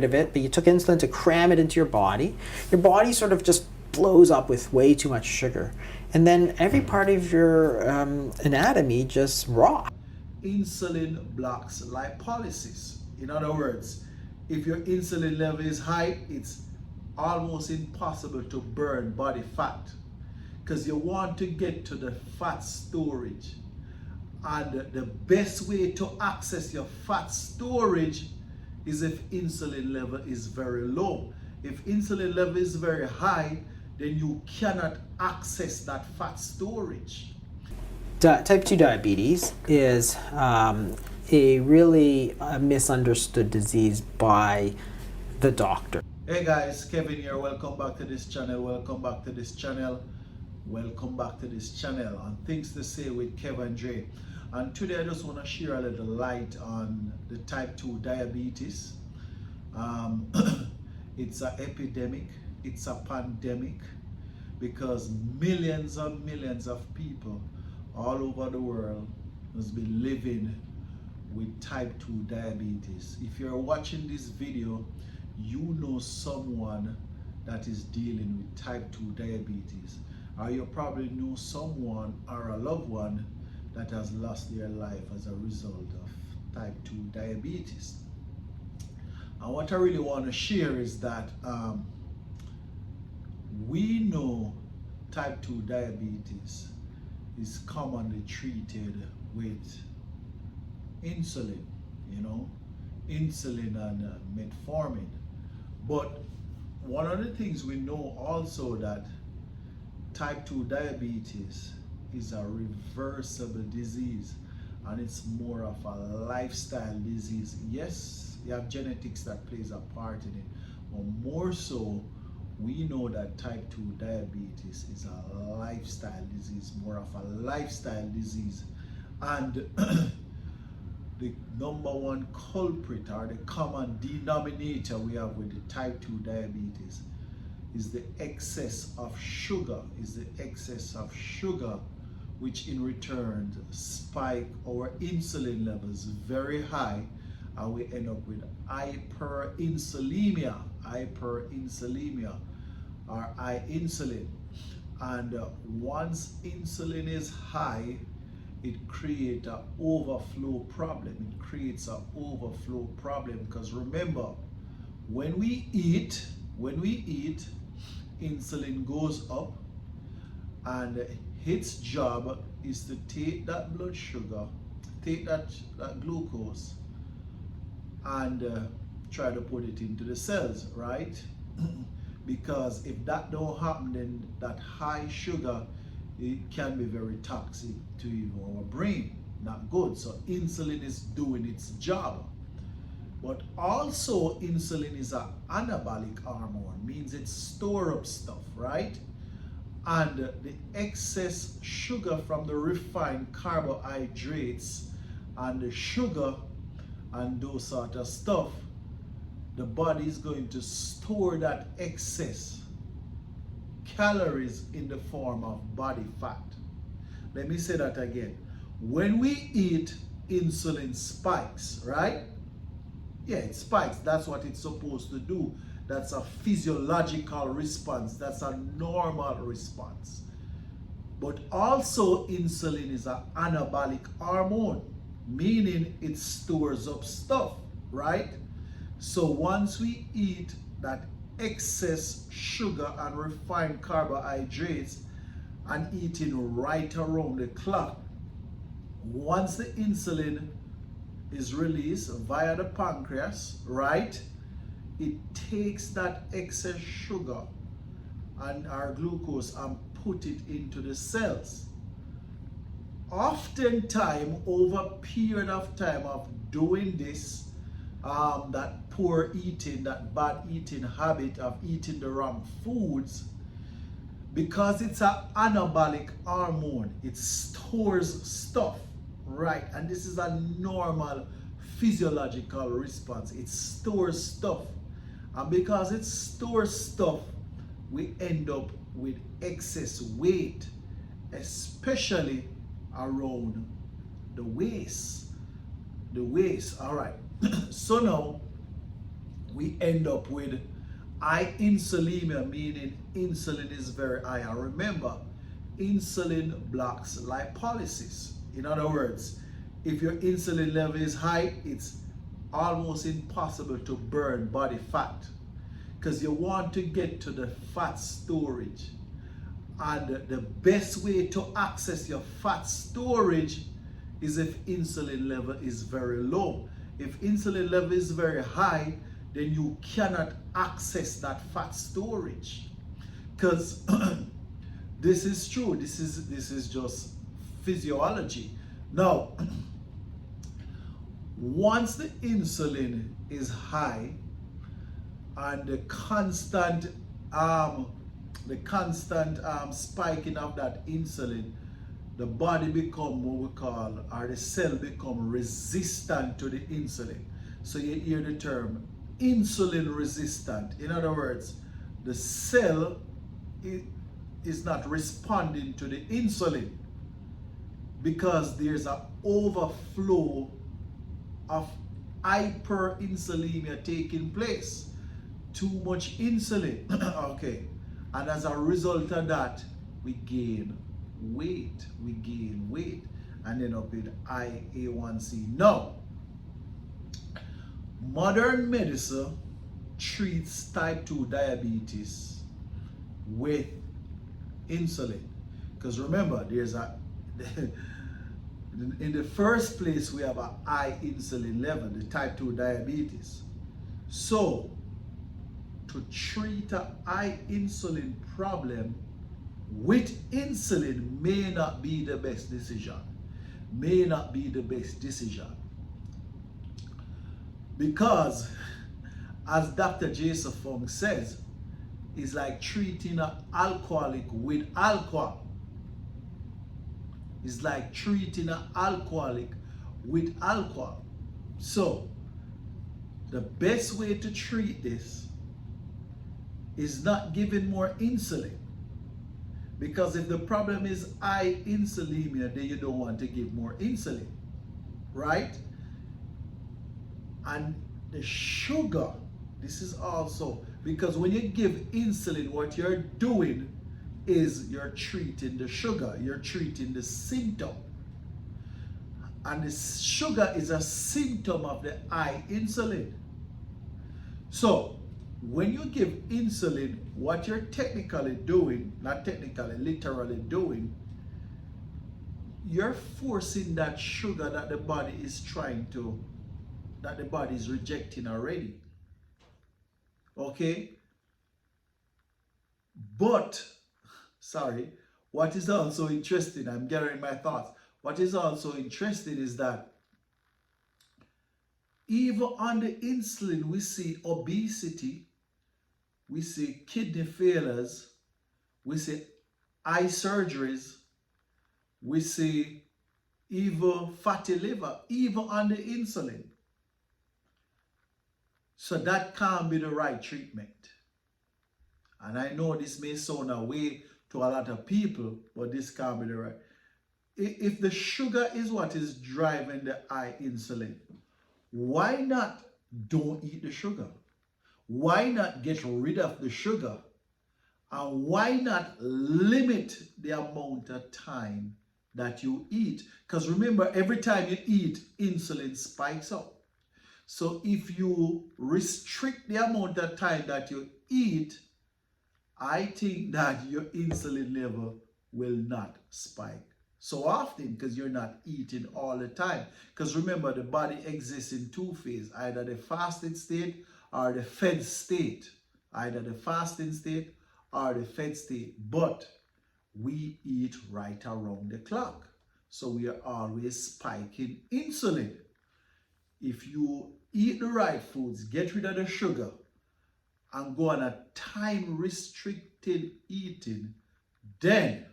of it, but you took insulin to cram it into your body sort of just blows up with way too much sugar. And then every part of your anatomy just rot. Insulin blocks lipolysis. In other words, if your insulin level is high, it's almost impossible to burn body fat because you want to get to the fat storage. And the best way to access your fat storage is if insulin level is very low. If insulin level is very high, then you cannot access that fat storage. Type 2 diabetes is a really misunderstood disease by the doctor. Hey guys, Kevin here. Welcome back to this channel. Welcome back to this channel. Welcome back to this channel on Things to Say with Kevin J. And today I just want to share a little light on the type 2 diabetes. It's an epidemic. It's a pandemic because millions and millions of people all over the world has been living with type 2 diabetes. If you're watching this video, you know someone that is dealing with type 2 diabetes, or you probably know someone or a loved one that has lost their life as a result of type 2 diabetes. And what I really want to share is that we know type 2 diabetes is commonly treated with insulin, insulin and metformin. But one of the things we know also that type 2 diabetes is a reversible disease, and it's more of a lifestyle disease. Yes, you have genetics that plays a part in it, but more so we know that type 2 diabetes is a lifestyle disease, more of a lifestyle disease. And the number one culprit or the common denominator we have with the type 2 diabetes is the excess of sugar, which in return spike our insulin levels very high, and we end up with hyperinsulinemia or high insulin. And once insulin is high, it creates an overflow problem. Because remember, when we eat, insulin goes up, and its job is to take that blood sugar, take that glucose, and try to put it into the cells, right? Because if that don't happen, then that high sugar, it can be very toxic to even our brain, not good. So insulin is doing its job. But also insulin is an anabolic hormone, means it stores up stuff, right? And the excess sugar from the refined carbohydrates and the sugar and those sort of stuff, the body is going to store that excess calories in the form of body fat. Let me say that again. When we eat, insulin spikes, right? Yeah, it spikes. That's what it's supposed to do. That's a physiological response. That's a normal response. But also insulin is an anabolic hormone, meaning it stores up stuff, right? So once we eat that excess sugar and refined carbohydrates and eating right around the clock, once the insulin is released via the pancreas, right, it takes that excess sugar and our glucose and put it into the cells. Oftentimes, over a period of time of doing this, that poor eating, that bad eating habit of eating the wrong foods, because it's an anabolic hormone, it stores stuff, right? And this is a normal physiological response. It stores stuff. And because it stores stuff, we end up with excess weight, especially around the waist. All right. So now we end up with high insulinemia, meaning insulin is very high. And remember, insulin blocks lipolysis. In other words, if your insulin level is high, it's almost impossible to burn body fat because you want to get to the fat storage. And the best way to access your fat storage is if insulin level is very low. If insulin level is very high, then you cannot access that fat storage. Because this is true. This is just physiology. Now, once the insulin is high and the constant spiking of that insulin, the body become what we call, or the cell become resistant to the insulin. So you hear the term insulin resistant. In other words, the cell is not responding to the insulin because there's an overflow of hyperinsulinemia taking place. Too much insulin. Okay. And as a result of that, we gain weight. And end up with high A1C. Now, modern medicine treats type 2 diabetes with insulin. Because remember, there's in the first place, we have a high insulin level, the type 2 diabetes. So, to treat a high insulin problem with insulin may not be the best decision. Because, as Dr. Jason Fung says, it's like treating an alcoholic with alcohol. It's like treating an alcoholic with alcohol. So, the best way to treat this is not giving more insulin. Because if the problem is high insulinemia, then you don't want to give more insulin, right? And the sugar, this is also, because when you give insulin, what you're doing is you're treating the sugar, you're treating the symptom. And the sugar is a symptom of the high insulin. So, when you give insulin, what you're technically doing, not technically, literally doing, you're forcing that sugar that the body is that the body is rejecting already. Okay? But, sorry, what is also interesting, I'm gathering my thoughts. What is also interesting is that even on the insulin, we see obesity, we see kidney failures, we see eye surgeries, we see even fatty liver, even on the insulin. So that can't be the right treatment. And I know this may sound away to a lot of people, but this can't be the right. If the sugar is what is driving the high insulin, why not don't eat the sugar? Why not get rid of the sugar? And why not limit the amount of time that you eat? Because remember, every time you eat, insulin spikes up. So if you restrict the amount of time that you eat, I think that your insulin level will not spike so often because you're not eating all the time. Because remember, the body exists in two phases, either the fasted state or the fed state. Either the fasting state or the fed state. But we eat right around the clock. So we are always spiking insulin. If you eat the right foods, get rid of the sugar, and go on a time-restricted eating, then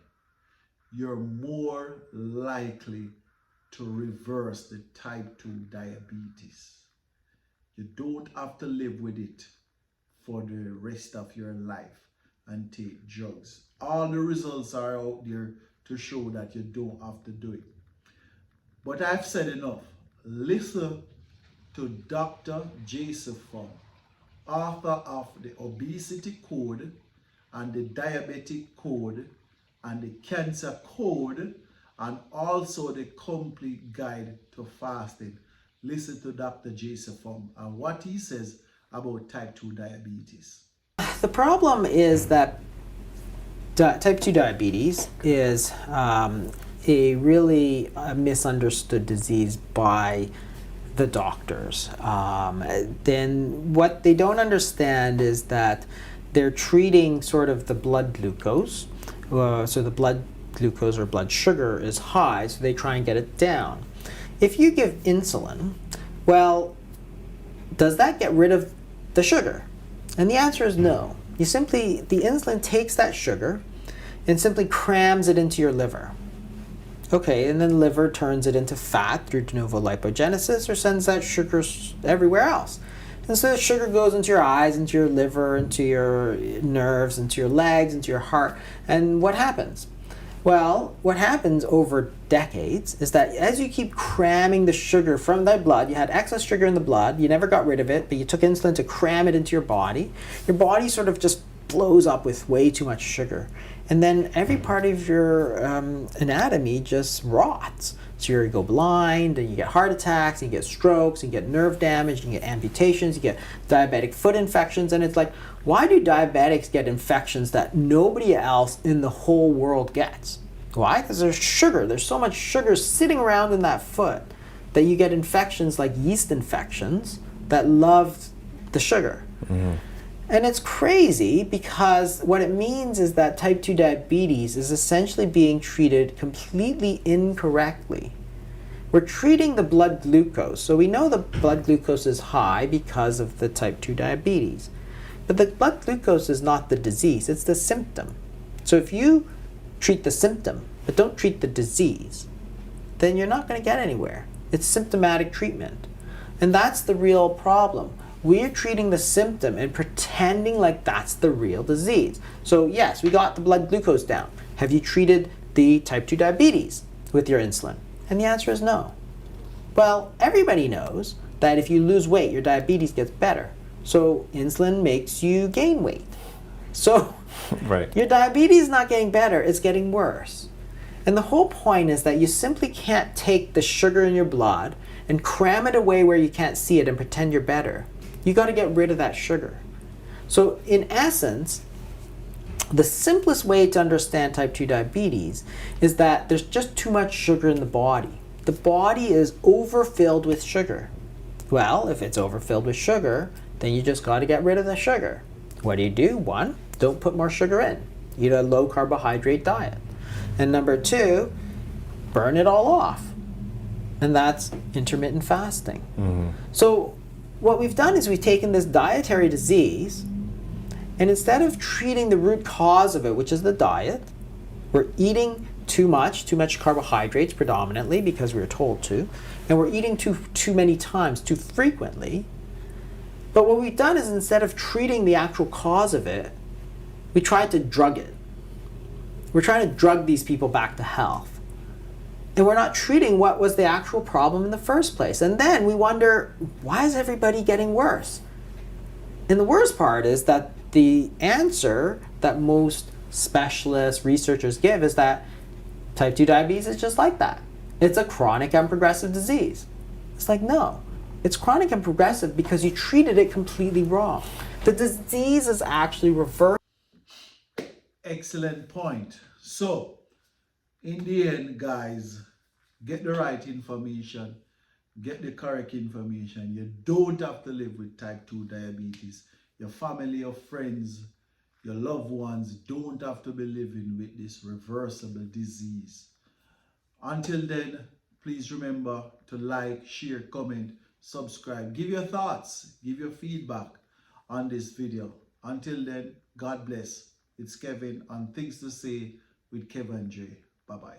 you're more likely to reverse the type 2 diabetes. You don't have to live with it for the rest of your life and take drugs. All the results are out there to show that you don't have to do it. But I've said enough. Listen to Dr. Jason Fung author of the obesity code and the diabetic code and the cancer code, and also the complete guide to fasting. Listen to Dr. Jason Fung and what he says about type 2 diabetes. The problem is that type 2 diabetes is a really misunderstood disease by the doctors. Then what they don't understand is that they're treating sort of the blood glucose. So the blood glucose or blood sugar is high, so they try and get it down. If you give insulin, well, does that get rid of the sugar? And the answer is no. The insulin takes that sugar and simply crams it into your liver. Okay, and then the liver turns it into fat through de novo lipogenesis or sends that sugar everywhere else. And so the sugar goes into your eyes, into your liver, into your nerves, into your legs, into your heart. And what happens? Well, what happens over decades is that as you keep cramming the sugar from that blood, you had excess sugar in the blood, you never got rid of it, but you took insulin to cram it into your body sort of just blows up with way too much sugar. And then every part of your anatomy just rots. So you go blind, and you get heart attacks, and you get strokes, and you get nerve damage, and you get amputations, you get diabetic foot infections. And it's like, why do diabetics get infections that nobody else in the whole world gets? Why? Because there's sugar. There's so much sugar sitting around in that foot that you get infections like yeast infections that love the sugar. Mm-hmm. And it's crazy because what it means is that type 2 diabetes is essentially being treated completely incorrectly. We're treating the blood glucose. So we know the blood glucose is high because of the type 2 diabetes. But the blood glucose is not the disease, it's the symptom. So if you treat the symptom but don't treat the disease, then you're not going to get anywhere. It's symptomatic treatment. And that's the real problem. We're treating the symptom and pretending like that's the real disease. So yes, we got the blood glucose down. Have you treated the type 2 diabetes with your insulin? And the answer is no. Well, everybody knows that if you lose weight, your diabetes gets better. So insulin makes you gain weight. So right. Your diabetes is not getting better, it's getting worse. And the whole point is that you simply can't take the sugar in your blood and cram it away where you can't see it and pretend you're better. You got to get rid of that sugar. So in essence, the simplest way to understand type 2 diabetes is that there's just too much sugar in the body. The body is overfilled with sugar. Well, if it's overfilled with sugar, then you just got to get rid of the sugar. What do? One, don't put more sugar in. Eat a low carbohydrate diet. And number two, burn it all off. And that's intermittent fasting. Mm-hmm. So what we've done is we've taken this dietary disease, and instead of treating the root cause of it, which is the diet, we're eating too much carbohydrates predominantly because we were told to, and we're eating too many times, too frequently. But what we've done is instead of treating the actual cause of it, we tried to drug it. We're trying to drug these people back to health. And we're not treating what was the actual problem in the first place. And then we wonder, why is everybody getting worse? And the worst part is that the answer that most specialists, researchers give is that type 2 diabetes is just like that. It's a chronic and progressive disease. It's like, no. It's chronic and progressive because you treated it completely wrong. The disease is actually reversed. Excellent point. So, in the end, guys, get the right information, get the correct information. You don't have to live with type 2 diabetes. Your family, your friends, your loved ones don't have to be living with this reversible disease. Until then, please remember to like, share, comment, subscribe. Give your thoughts, give your feedback on this video. Until then, God bless. It's Kevin on Things to Say with Kevin J. Bye-bye.